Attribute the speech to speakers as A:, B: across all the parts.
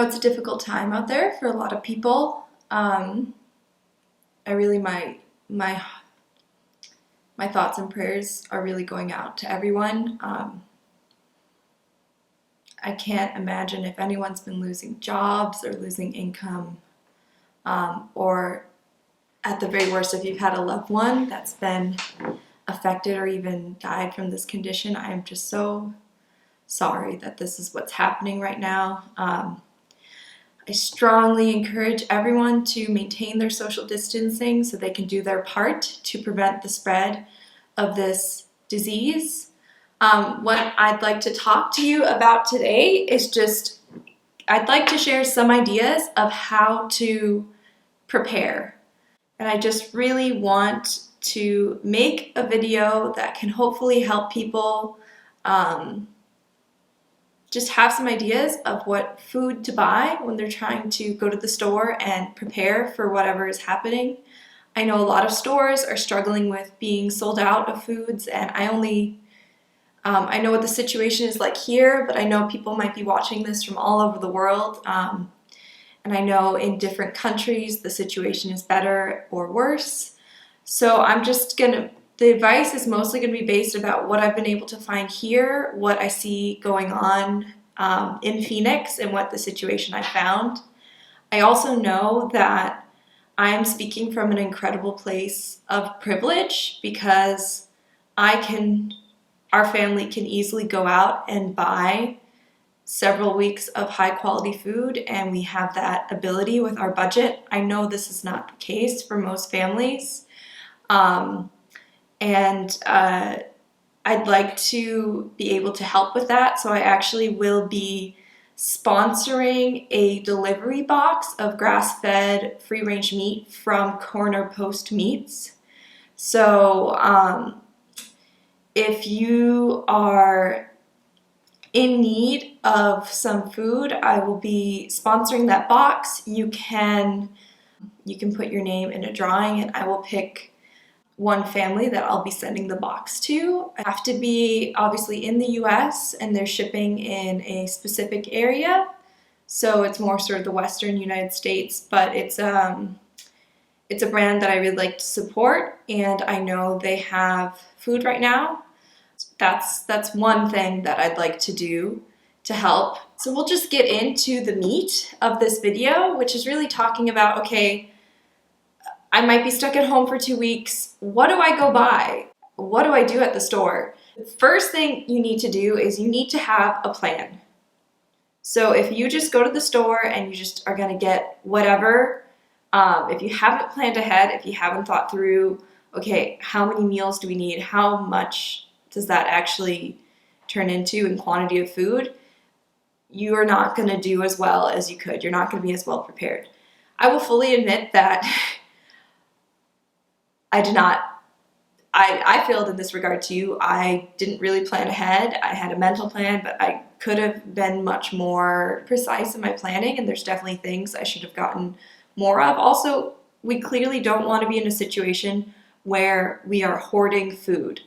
A: know it's a difficult time out there for a lot of people. My thoughts and prayers are really going out to everyone. I can't imagine if anyone's been losing jobs or losing income, or at the very worst, if you've had a loved one that's been affected or even died from this condition. I am just so sorry that this is what's happening right now. I strongly encourage everyone to maintain their social distancing so they can do their part to prevent the spread of this disease. What I'd like to talk to you about today is I'd like to share some ideas of how to prepare. And I just really want to make a video that can hopefully help people just have some ideas of what food to buy when they're trying to go to the store and prepare for whatever is happening. I know a lot of stores are struggling with being sold out of foods, and I know what the situation is like here, but I know people might be watching this from all over the world, and I know in different countries the situation is better or worse. So the advice is mostly going to be based about what I've been able to find here, what I see going on in Phoenix, and what the situation I found. I also know that I am speaking from an incredible place of privilege because our family can easily go out and buy several weeks of high quality food, and we have that ability with our budget. I know this is not the case for most families. I'd like to be able to help with that, so I actually will be sponsoring a delivery box of grass-fed free-range meat from Corner Post Meats. So if you are in need of some food, I will be sponsoring that box. You can put your name in a drawing, and I will pick one family that I'll be sending the box to. I have to be obviously in the US, and they're shipping in a specific area, so it's more sort of the Western United States, but it's a brand that I really like to support, and I know they have food right now. That's one thing that I'd like to do to help. So we'll just get into the meat of this video, which is really talking about, okay, I might be stuck at home for 2 weeks. What do I go buy? What do I do at the store? The first thing you need to do is you need to have a plan. So if you just go to the store and you just are gonna get whatever, if you haven't planned ahead, if you haven't thought through, okay, how many meals do we need? How much does that actually turn into in quantity of food? You are not gonna do as well as you could. You're not gonna be as well prepared. I will fully admit that I failed in this regard too. I didn't really plan ahead. I had a mental plan, but I could have been much more precise in my planning, and there's definitely things I should have gotten more of. Also, we clearly don't want to be in a situation where we are hoarding food.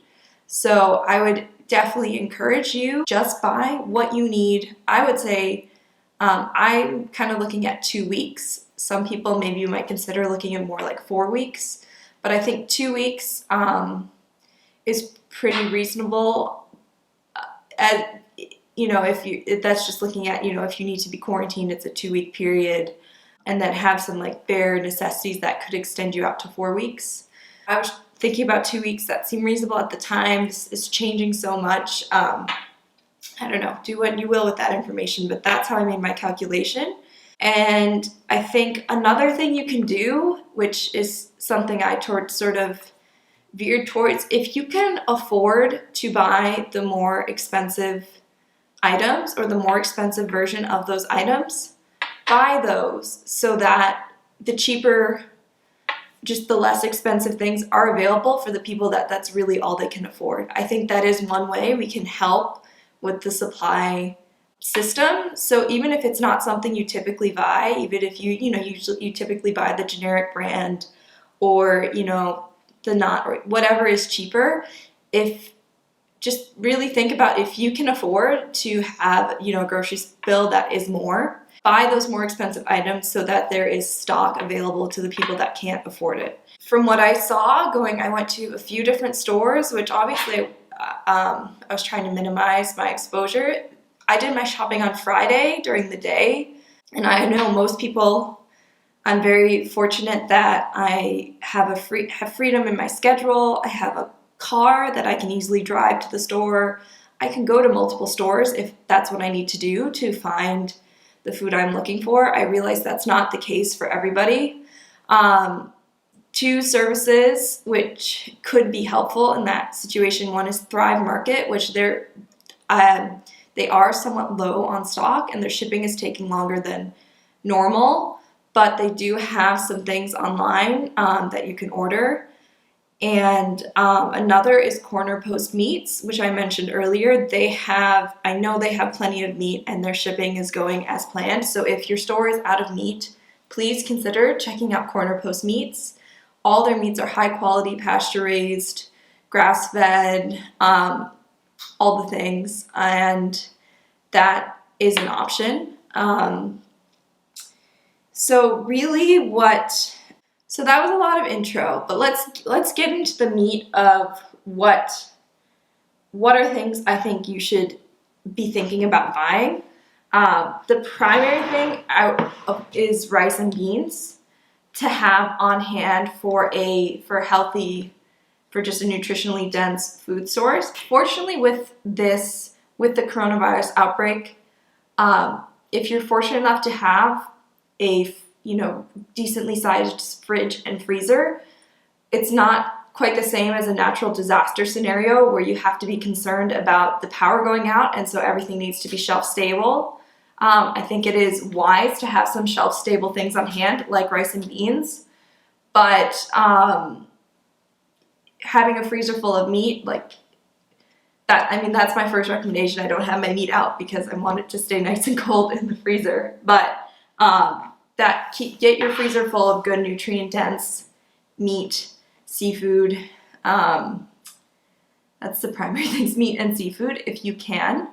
A: So I would definitely encourage you, just buy what you need. I would say I'm kind of looking at 2 weeks. Some people maybe you might consider looking at more like 4 weeks. But I think 2 weeks is pretty reasonable. If that's just looking at, if you need to be quarantined, it's a 2-week period, and then have some like bare necessities that could extend you out to 4 weeks. I was thinking about 2 weeks. That seemed reasonable at the time. This is changing so much. I don't know. Do what you will with that information, but that's how I made my calculation. And I think another thing you can do, which is something I sort of veered towards, if you can afford to buy the more expensive items or the more expensive version of those items, buy those so that the cheaper, just the less expensive things are available for the people that's really all they can afford. I think that is one way we can help with the supply system. So even if it's not something you typically buy, even if you typically buy the generic brand or or whatever is cheaper, if just really think about if you can afford to have a grocery bill that is more, buy those more expensive items so that there is stock available to the people that can't afford it. From what I saw I went to a few different stores, which obviously I was trying to minimize my exposure. I did my shopping on Friday during the day, and I know most people, I'm very fortunate that I have freedom in my schedule. I have a car that I can easily drive to the store. I can go to multiple stores if that's what I need to do to find the food I'm looking for. I realize that's not the case for everybody. Two services which could be helpful in that situation. One is Thrive Market, which they are somewhat low on stock and their shipping is taking longer than normal, but they do have some things online that you can order. And another is Corner Post Meats, which I mentioned earlier. I know they have plenty of meat and their shipping is going as planned. So if your store is out of meat, please consider checking out Corner Post Meats. All their meats are high quality, pasture raised, grass fed, all the things, and that is an option. So that was a lot of intro, but let's get into the meat of what are things I think you should be thinking about buying. The primary thing is rice and beans to have on hand for just a nutritionally dense food source. Fortunately, with the coronavirus outbreak, if you're fortunate enough to have a decently sized fridge and freezer, it's not quite the same as a natural disaster scenario where you have to be concerned about the power going out and so everything needs to be shelf stable. I think it is wise to have some shelf stable things on hand like rice and beans, but having a freezer full of meat like that, that's my first recommendation. I don't have my meat out because I want it to stay nice and cold in the freezer, but get your freezer full of good nutrient dense meat, seafood. That's the primary things, meat and seafood if you can,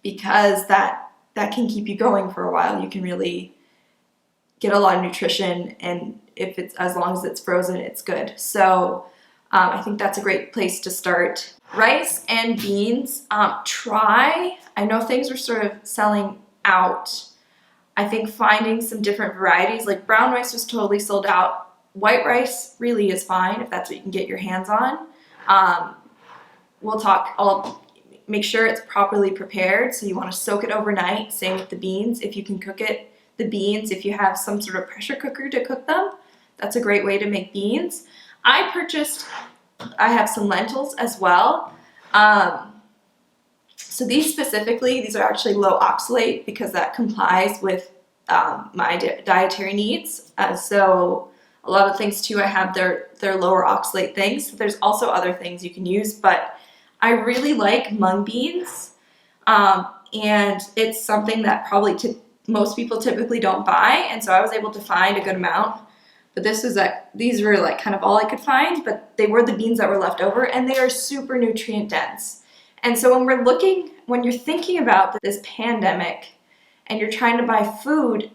A: because that can keep you going for a while. You can really get a lot of nutrition, and as long as it's frozen, it's good. So I think that's a great place to start. Rice and beans, I know things were sort of selling out. I think finding some different varieties, like brown rice was totally sold out. White rice really is fine if that's what you can get your hands on. I'll make sure it's properly prepared. So you want to soak it overnight. Same with the beans. If you can cook it, if you have some sort of pressure cooker to cook them, that's a great way to make beans. I have some lentils as well. So these are actually low oxalate because that complies with my dietary needs. So a lot of things too, I have their lower oxalate things. So there's also other things you can use, but I really like mung beans. And it's something that probably most people typically don't buy. And so I was able to find a good amount. But these were like kind of all I could find, but they were the beans that were left over, and they are super nutrient dense. And so when you're thinking about this pandemic and you're trying to buy food,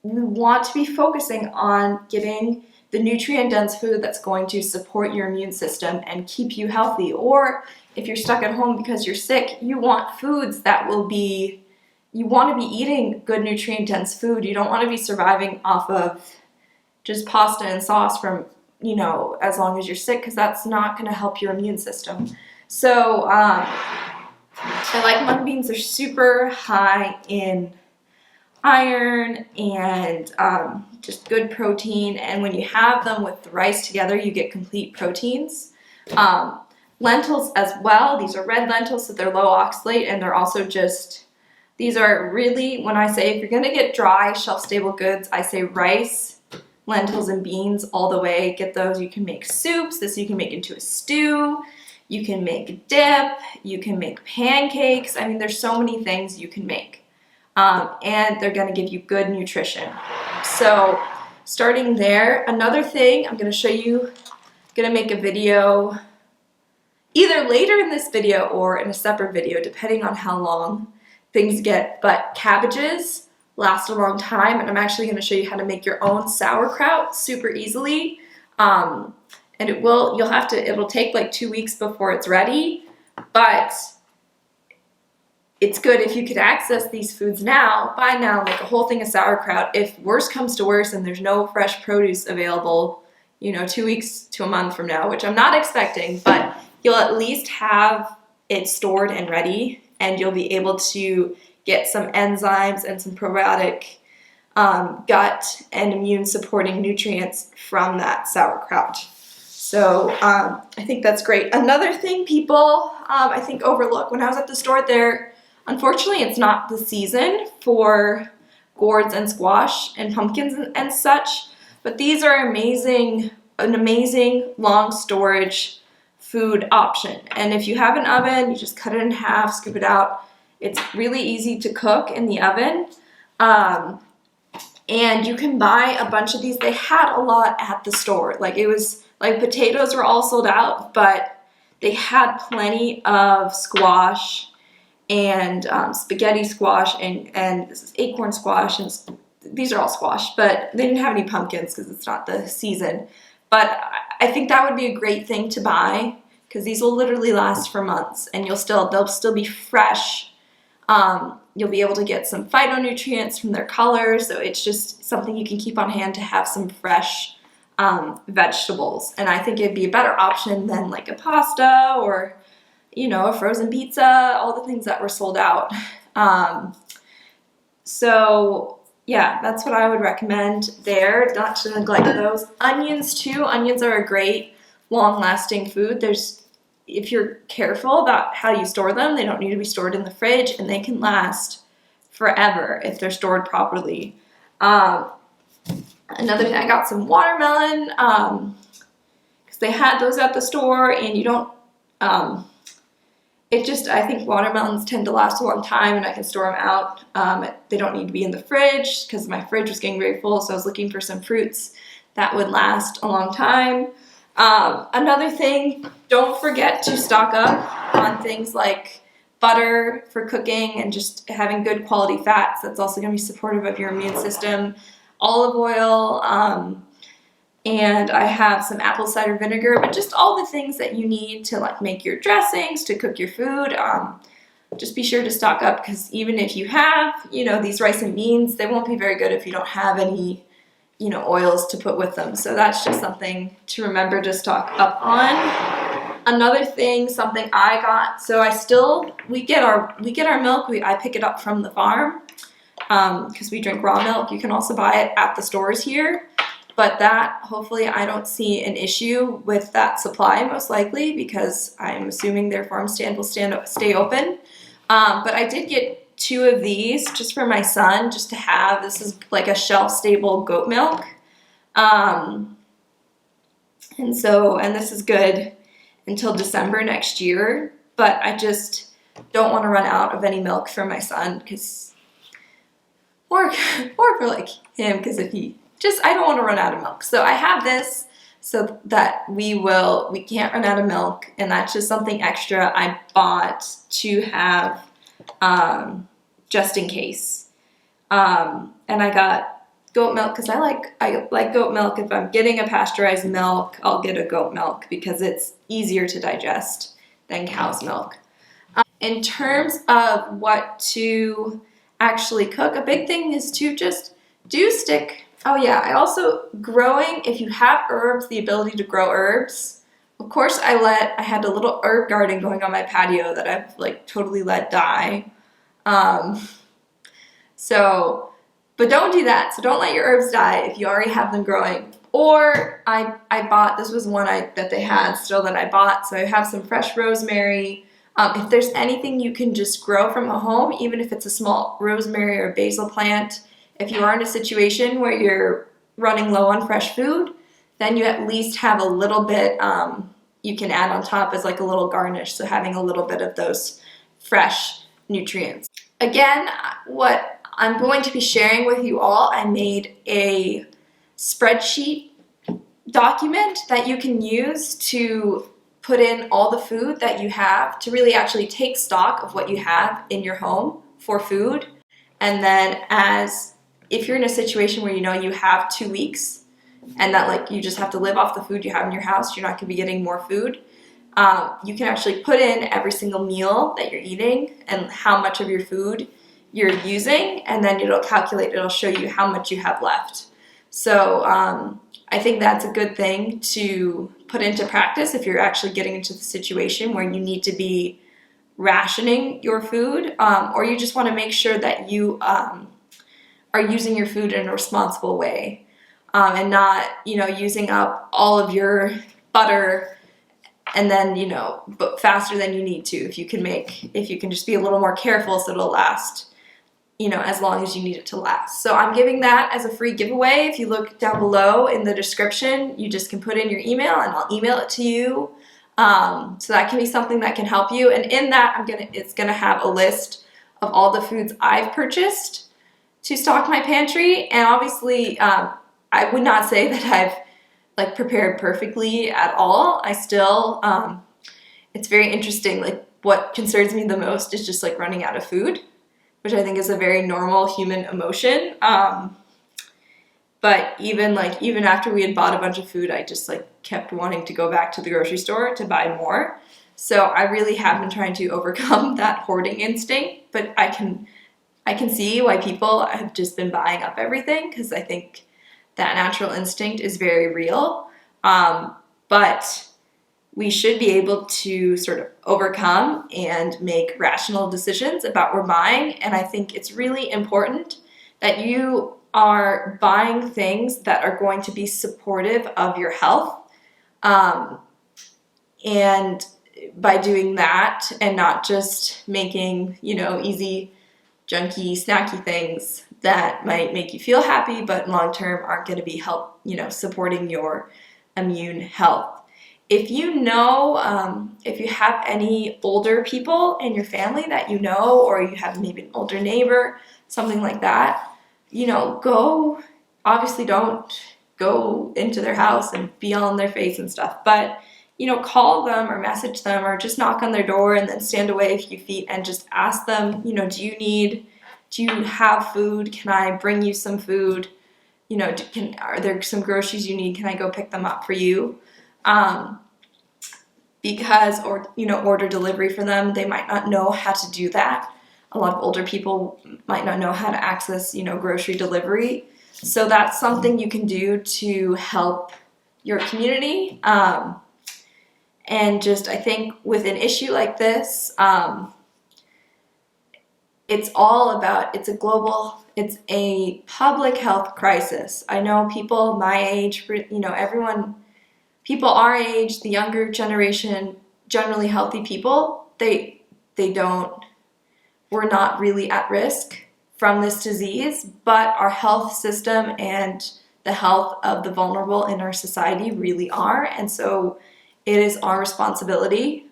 A: you want to be focusing on getting the nutrient dense food that's going to support your immune system and keep you healthy. Or if you're stuck at home because you're sick, you want foods you want to be eating good nutrient dense food. You don't want to be surviving off of just pasta and sauce from, as long as you're sick, because that's not going to help your immune system. So I like mung beans. They're super high in iron and just good protein. And when you have them with the rice together, you get complete proteins. Lentils as well. These are red lentils, so they're low oxalate, and they're also these are really, when I say if you're going to get dry, shelf-stable goods, I say rice, lentils, and beans all the way. Get those. You can make soups. This you can make into a stew. You can make dip. You can make pancakes. There's so many things you can make. And they're going to give you good nutrition. So starting there, another thing I'm going to show you, I'm going to make a video either later in this video or in a separate video, depending on how long things get, but cabbages last a long time, and I'm actually going to show you how to make your own sauerkraut super easily. And it'll take like 2 weeks before it's ready, but it's good if you could access these foods now, buy now, make a whole thing of sauerkraut. If worse comes to worse and there's no fresh produce available, 2 weeks to a month from now, which I'm not expecting, but you'll at least have it stored and ready, and you'll be able to get some enzymes and some probiotic gut and immune supporting nutrients from that sauerkraut. So I think that's great. Another thing people I think overlook, when I was at the store there, unfortunately it's not the season for gourds and squash and pumpkins and such, but these are an amazing long storage food option. And if you have an oven, you just cut it in half, scoop it out. It's really easy to cook in the oven. And you can buy a bunch of these. They had a lot at the store. Potatoes were all sold out, but they had plenty of squash and spaghetti squash and this is acorn squash, and these are all squash, but they didn't have any pumpkins because it's not the season. But I think that would be a great thing to buy, because these will literally last for months, and they'll still be fresh. You'll be able to get some phytonutrients from their color, so it's just something you can keep on hand to have some fresh vegetables. And I think it'd be a better option than like a pasta or a frozen pizza, all the things that were sold out. So yeah, that's what I would recommend there, not to neglect those. Onions too. Onions are a great long-lasting food. If you're careful about how you store them, they don't need to be stored in the fridge, and they can last forever if they're stored properly. Another thing, I got some watermelon, because they had those at the store, and you don't, I think watermelons tend to last a long time, and I can store them out. They don't need to be in the fridge, because my fridge was getting very full, so I was looking for some fruits that would last a long time. Another thing, don't forget to stock up on things like butter for cooking and just having good quality fats. That's also going to be supportive of your immune system. Olive oil, and I have some apple cider vinegar, but just all the things that you need to make your dressings, to cook your food. Just be sure to stock up, because even if you have, these rice and beans, they won't be very good if you don't have any oils to put with them. So that's just something to remember to stock up on. Another thing, something I got, so we get our milk, I pick it up from the farm, because we drink raw milk. You can also buy it at the stores here, but hopefully I don't see an issue with that supply, most likely, because I'm assuming their farm stand will stay open. But I did get 2 of these just for my son, just to have. This is like a shelf-stable goat milk. And this is good until December next year, but I just don't want to run out of any milk for my son, or for him, because I don't want to run out of milk. So I have this so that we can't run out of milk, and that's just something extra I bought to have just in case. And I got goat milk because I like goat milk. If I'm getting a pasteurized milk, I'll get a goat milk because it's easier to digest than cow's milk. In terms of what to actually cook, a big thing is to just stick. Oh yeah, I also, if you have herbs, the ability to grow herbs. Of course, I had a little herb garden going on my patio that I've totally let die. But don't do that. So don't let your herbs die if you already have them growing. Or I bought, this was one that they had still that I bought, so I have some fresh rosemary. If there's anything you can just grow from home, even if it's a small rosemary or basil plant, if you are in a situation where you're running low on fresh food, then you at least have a little bit you can add on top as a little garnish, so having a little bit of those fresh nutrients. Again, what I'm going to be sharing with you all, I made a spreadsheet document that you can use to put in all the food that you have, to really actually take stock of what you have in your home for food. And then if you're in a situation where you have 2 weeks and that like you just have to live off the food you have in your house, you're not going to be getting more food. You can actually put in every single meal that you're eating and how much of your food you're using, and then it'll show you how much you have left. So I think that's a good thing to put into practice if you're actually getting into the situation where you need to be rationing your food, or you just want to make sure that you are using your food in a responsible way, and not using up all of your butter and then but faster than you need to. If you can just be a little more careful so it'll last as long as you need it to last. So I'm giving that as a free giveaway. If you look down below in the description, you just can put in your email and I'll email it to you. So that can be something that can help you. And in that, it's gonna have a list of all the foods I've purchased to stock my pantry. And obviously, I would not say that I've prepared perfectly at all. I still, it's very interesting. Like what concerns me the most is just running out of food, which I think is a very normal human emotion. But even after we had bought a bunch of food, I just kept wanting to go back to the grocery store to buy more. So I really have been trying to overcome that hoarding instinct, but I can see why people have just been buying up everything, because I think that natural instinct is very real. But we should be able to sort of overcome and make rational decisions about what we're buying. And I think it's really important that you are buying things that are going to be supportive of your health. And by doing that and not just making, easy, junky, snacky things that might make you feel happy, but long term aren't going to be supporting your immune health. If if you have any older people in your family that or you have maybe an older neighbor, something like that, obviously don't go into their house and be all in their face and stuff, but call them or message them or just knock on their door and then stand away a few feet and just ask them, do you have food? Can I bring you some food? Are there some groceries you need? Can I go pick them up for you? Order delivery for them. They might not know how to do that. A lot of older people might not know how to access, grocery delivery. So that's something you can do to help your community. And just, I think with an issue like this, it's a public health crisis. I know people my age, people our age, the younger generation, generally healthy people, we're not really at risk from this disease, but our health system and the health of the vulnerable in our society really are. And so it is our responsibility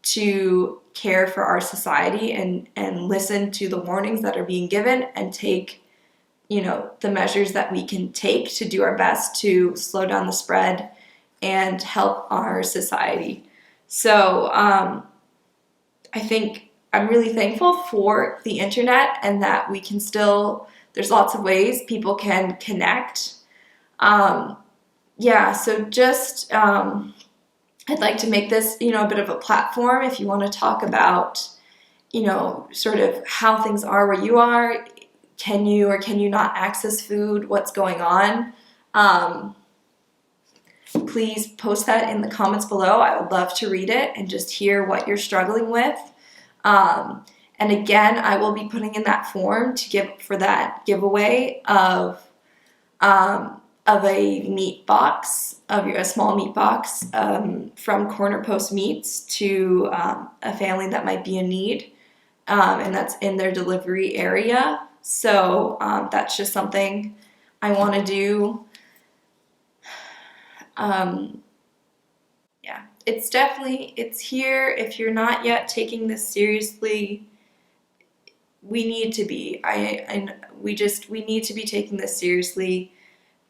A: to care for our society and listen to the warnings that are being given and take, the measures that we can take to do our best to slow down the spread and help our society. So I think I'm really thankful for the internet and that we can there's lots of ways people can connect. So just I'd like to make this, a bit of a platform if you want to talk about, sort of how things are where you are. Can you or can you not access food? What's going on? Please post that in the comments below. I would love to read it and just hear what you're struggling with. And again, I will be putting in that form to give for that giveaway of a meat box, a small meat box from Corner Post Meats to a family that might be in need, and that's in their delivery area. So that's just something I want to do. It's here. If you're not yet taking this seriously, we need to be. We need to be taking this seriously.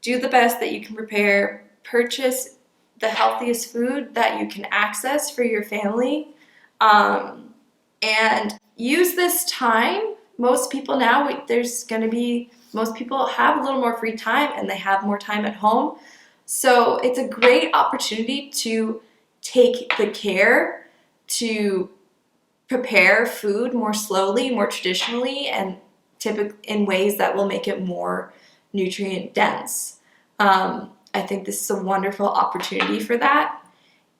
A: Do the best that you can prepare. Purchase the healthiest food that you can access for your family, and use this time most people now, most people have a little more free time and they have more time at home. So it's a great opportunity to take the care to prepare food more slowly, more traditionally, and in ways that will make it more nutrient dense. I think this is a wonderful opportunity for that.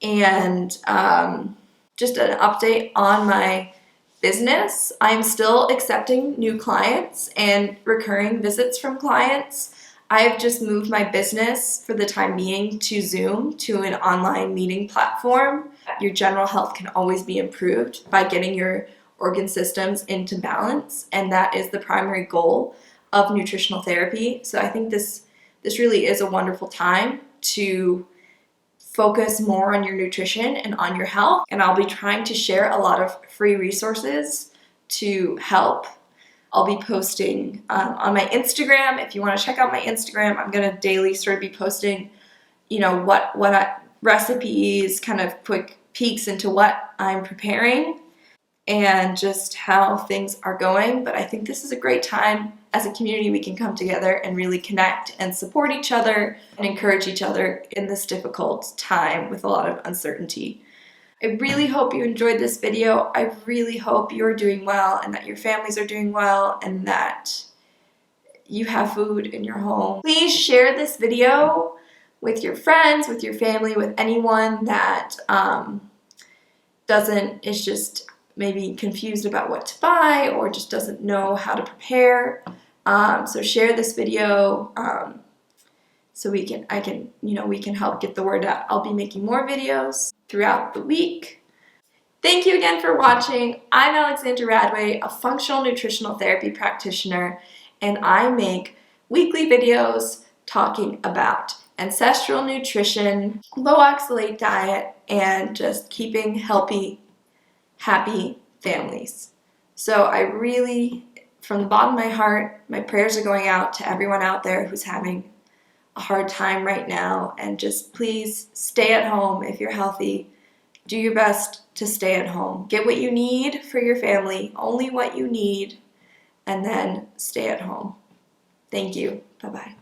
A: And just an update on my business. I'm still accepting new clients and recurring visits from clients. I've just moved my business for the time being to Zoom, to an online meeting platform. Your general health can always be improved by getting your organ systems into balance, and that is the primary goal of nutritional therapy. So I think this really is a wonderful time to focus more on your nutrition and on your health. And I'll be trying to share a lot of free resources to help. I'll be posting on my Instagram. If you want to check out my Instagram, I'm going to daily sort of be posting, recipes, kind of quick peeks into what I'm preparing and just how things are going. But I think this is a great time as a community. We can come together and really connect and support each other and encourage each other in this difficult time with a lot of uncertainty. I really hope you enjoyed this video. I really hope you're doing well and that your families are doing well and that you have food in your home. Please share this video with your friends, with your family, with anyone that is just maybe confused about what to buy or just doesn't know how to prepare. So share this video so we can help get the word out. I'll be making more videos throughout the week. Thank you again for watching. I'm Alexandra Radway, a functional nutritional therapy practitioner, and I make weekly videos talking about ancestral nutrition, low oxalate diet, and just keeping healthy, happy families. So I really, from the bottom of my heart, my prayers are going out to everyone out there who's having a hard time right now, and just please stay at home if you're healthy. Do your best to stay at home. Get what you need for your family, only what you need, and then stay at home. Thank you. Bye-bye.